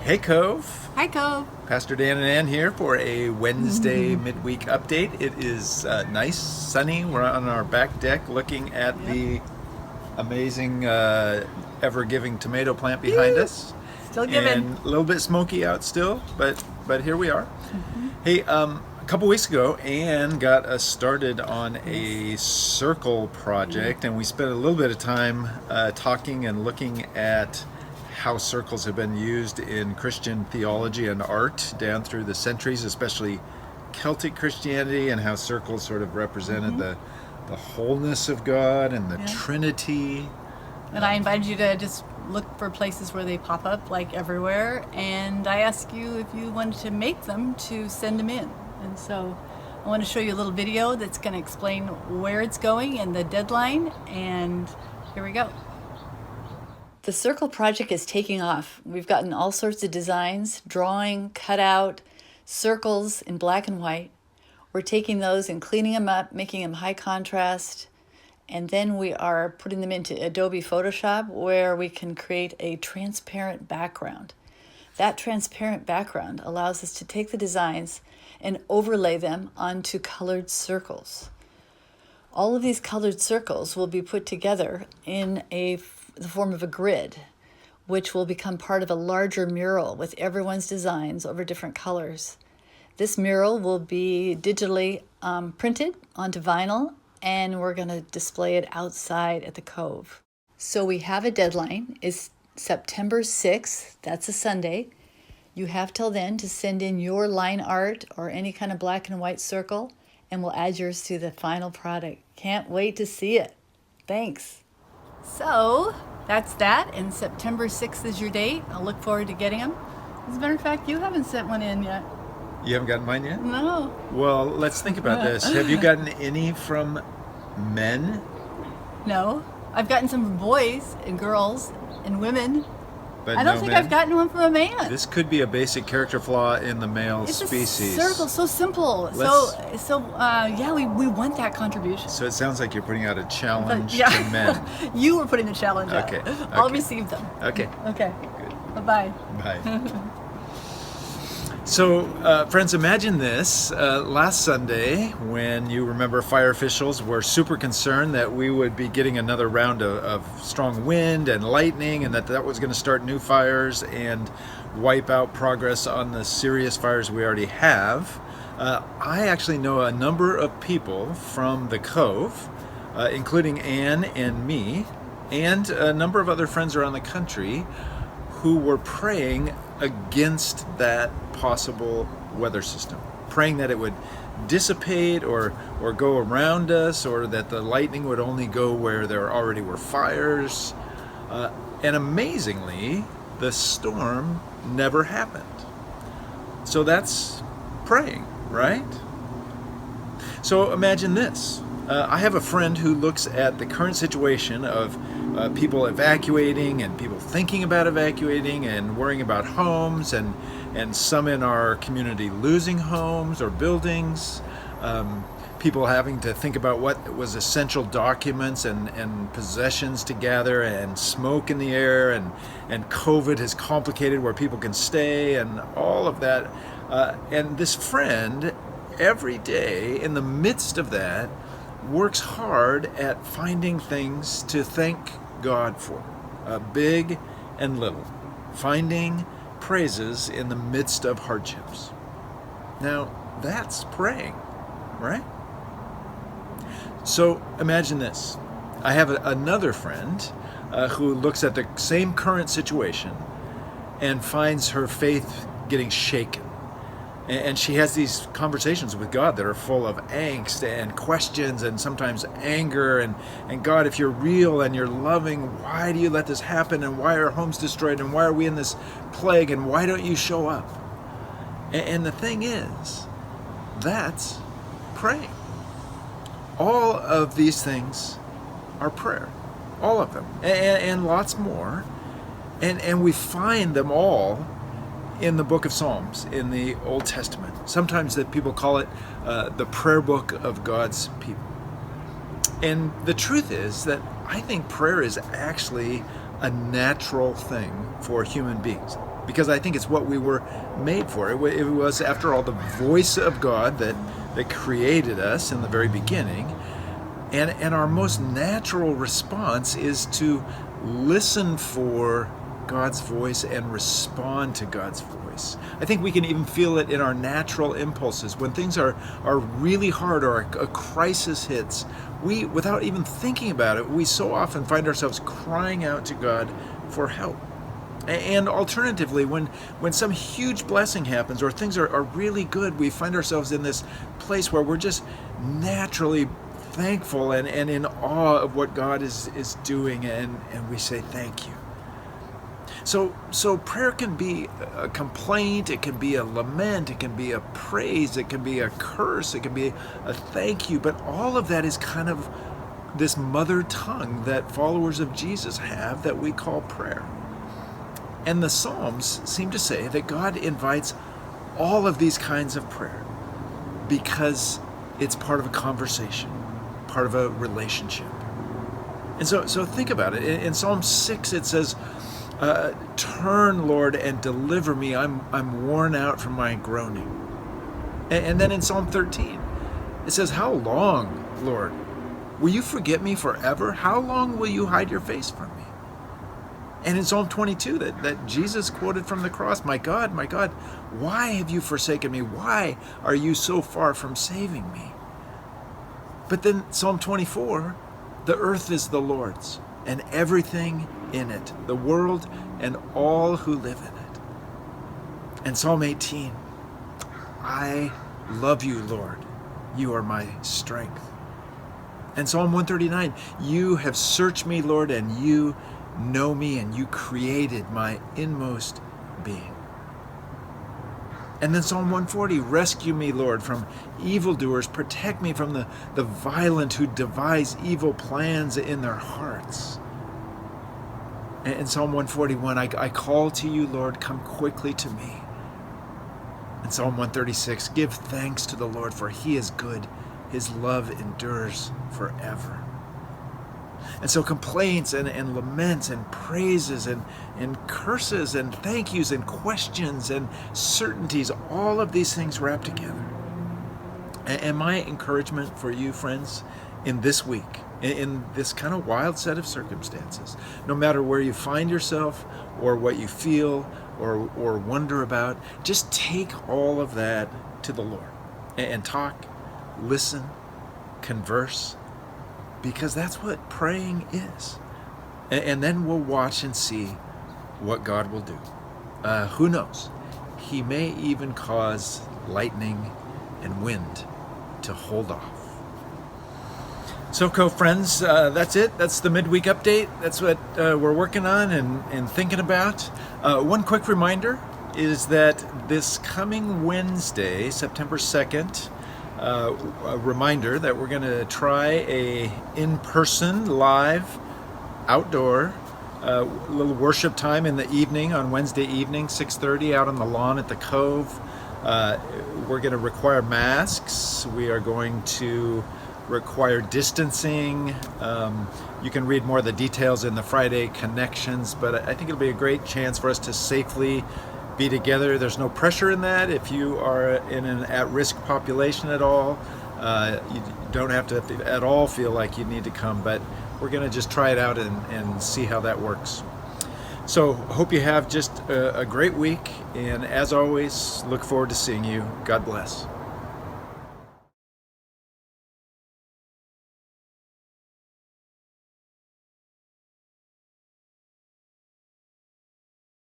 Hey Cove, Hi, Cove. Pastor Dan and Ann here for a Wednesday midweek update. It is nice, sunny. We're on our back deck looking at Yep. the amazing ever-giving tomato plant behind Woo! us, Still giving. and a little bit smoky out still, but here we are. Mm-hmm. Hey, a couple weeks ago, Ann got us started on a Yes. circle project, and we spent a little bit of time talking and looking at how circles have been used in Christian theology and art down through the centuries, especially Celtic Christianity, and how circles sort of represented the wholeness of God and the Yeah. Trinity. And I invited you to just look for places where they pop up, like everywhere. And I asked you if you wanted to make them to send them in. And so I want to show you a little video that's going to explain where it's going and the deadline. And here we go. The circle project is taking off. We've gotten all sorts of designs, drawing, cutout, circles in black and white. We're taking those and cleaning them up, making them high contrast, and then we are putting them into Adobe Photoshop where we can create a transparent background. That transparent background allows us to take the designs and overlay them onto colored circles. All of these colored circles will be put together in the form of a grid, which will become part of a larger mural with everyone's designs over different colors. This mural will be digitally printed onto vinyl, and we're going to display it outside at the Cove. So we have a deadline. It's September 6th. That's a Sunday. You have till then to send in your line art or any kind of black and white circle, and we'll add yours to the final product. Can't wait to see it. Thanks. So that's that, and September 6th is your date. I'll look forward to getting them. As a matter of fact, you haven't sent one in yet. You haven't gotten mine yet? No. Well, let's think about this. Have you gotten any from men? No. I've gotten some from boys and girls and women. But I don't no think men? I've gotten one from a man. This could be a basic character flaw in the male It's species. a circle, so simple. Yeah, we want that contribution. So it sounds like you're putting out a challenge Yeah. to men. You were putting the challenge out. Okay, I'll okay. receive them. Okay, Okay. good. Bye-bye. Bye. So, friends, imagine this. Last Sunday, when you remember fire officials were super concerned that we would be getting another round of strong wind and lightning, and that was going to start new fires and wipe out progress on the serious fires we already have. I actually know a number of people from the Cove, including Ann and me, and a number of other friends around the country who were praying against that possible weather system, praying that it would dissipate or go around us, or that the lightning would only go where there already were fires. And amazingly, the storm never happened. So that's praying, right? So imagine this. I have a friend who looks at the current situation of people evacuating and people thinking about evacuating and worrying about homes, and some in our community losing homes or buildings, people having to think about what was essential documents and possessions to gather, and smoke in the air, and COVID has complicated where people can stay, and all of that. And this friend, every day in the midst of that, works hard at finding things to thank God for, big and little, finding praises in the midst of hardships. Now, that's praying, right? So imagine this. I have another friend who looks at the same current situation and finds her faith getting shaken. And she has these conversations with God that are full of angst and questions and sometimes anger. And God, if you're real and you're loving, why do you let this happen? And why are homes destroyed? And why are we in this plague? And why don't you show up? And the thing is, that's praying. All of these things are prayer. All of them. And lots more. And we find them all in the book of Psalms, in the Old Testament. Sometimes that people call it the prayer book of God's people. And the truth is that I think prayer is actually a natural thing for human beings. because I think it's what we were made for. It was, after all, the voice of God that created us in the very beginning. And our most natural response is to listen for God's voice and respond to God's voice. I think we can even feel it in our natural impulses. When things are really hard or a crisis hits, we, without even thinking about it, we so often find ourselves crying out to God for help. And alternatively, when some huge blessing happens or things are really good, we find ourselves in this place where we're just naturally thankful and in awe of what God is doing, and we say thank you. So prayer can be a complaint, it can be a lament, it can be a praise, it can be a curse, it can be a thank you, but all of that is kind of this mother tongue that followers of Jesus have that we call prayer. And the Psalms seem to say that God invites all of these kinds of prayer because it's part of a conversation, part of a relationship. And so think about it. In Psalm 6 it says, turn, Lord, and deliver me. I'm worn out from my groaning. And then in Psalm 13 it says, how long, Lord, will you forget me forever? How long will you hide your face from me? And in Psalm 22 that Jesus quoted from the cross, my God, why have you forsaken me? Why are you so far from saving me? But then Psalm 24, the earth is the Lord's and everything in it, the world and all who live in it. And Psalm 18, I love you, Lord. You are my strength. And Psalm 139, you have searched me, Lord, and you know me, and you created my inmost being. And then Psalm 140, rescue me, Lord, from evildoers. Protect me from the violent who devise evil plans in their hearts. And Psalm 141, I call to you, Lord, come quickly to me. And Psalm 136, give thanks to the Lord, for he is good. His love endures forever. And so complaints and laments and praises and curses and thank yous and questions and certainties, all of these things wrapped together. And my encouragement for you, friends, in this week, in this kind of wild set of circumstances, no matter where you find yourself or what you feel or wonder about, just take all of that to the Lord and talk, listen, converse, because that's what praying is. And then we'll watch and see what God will do. Who knows? He may even cause lightning and wind to hold off. So, Cove friends, that's it. That's the midweek update. That's what we're working on and thinking about. One quick reminder is that this coming Wednesday, September 2nd, a reminder that we're going to try a in-person, live, outdoor, little worship time in the evening on Wednesday evening, 6:30 out on the lawn at the Cove. We're going to require masks. We are going to require distancing. You can read more of the details in the Friday connections, but I think it'll be a great chance for us to safely be together. There's no pressure in that. If you are in an at-risk population at all, you don't have to at all feel like you need to come, but we're going to just try it out and see how that works. So hope you have just a great week, and as always, look forward to seeing you. God bless.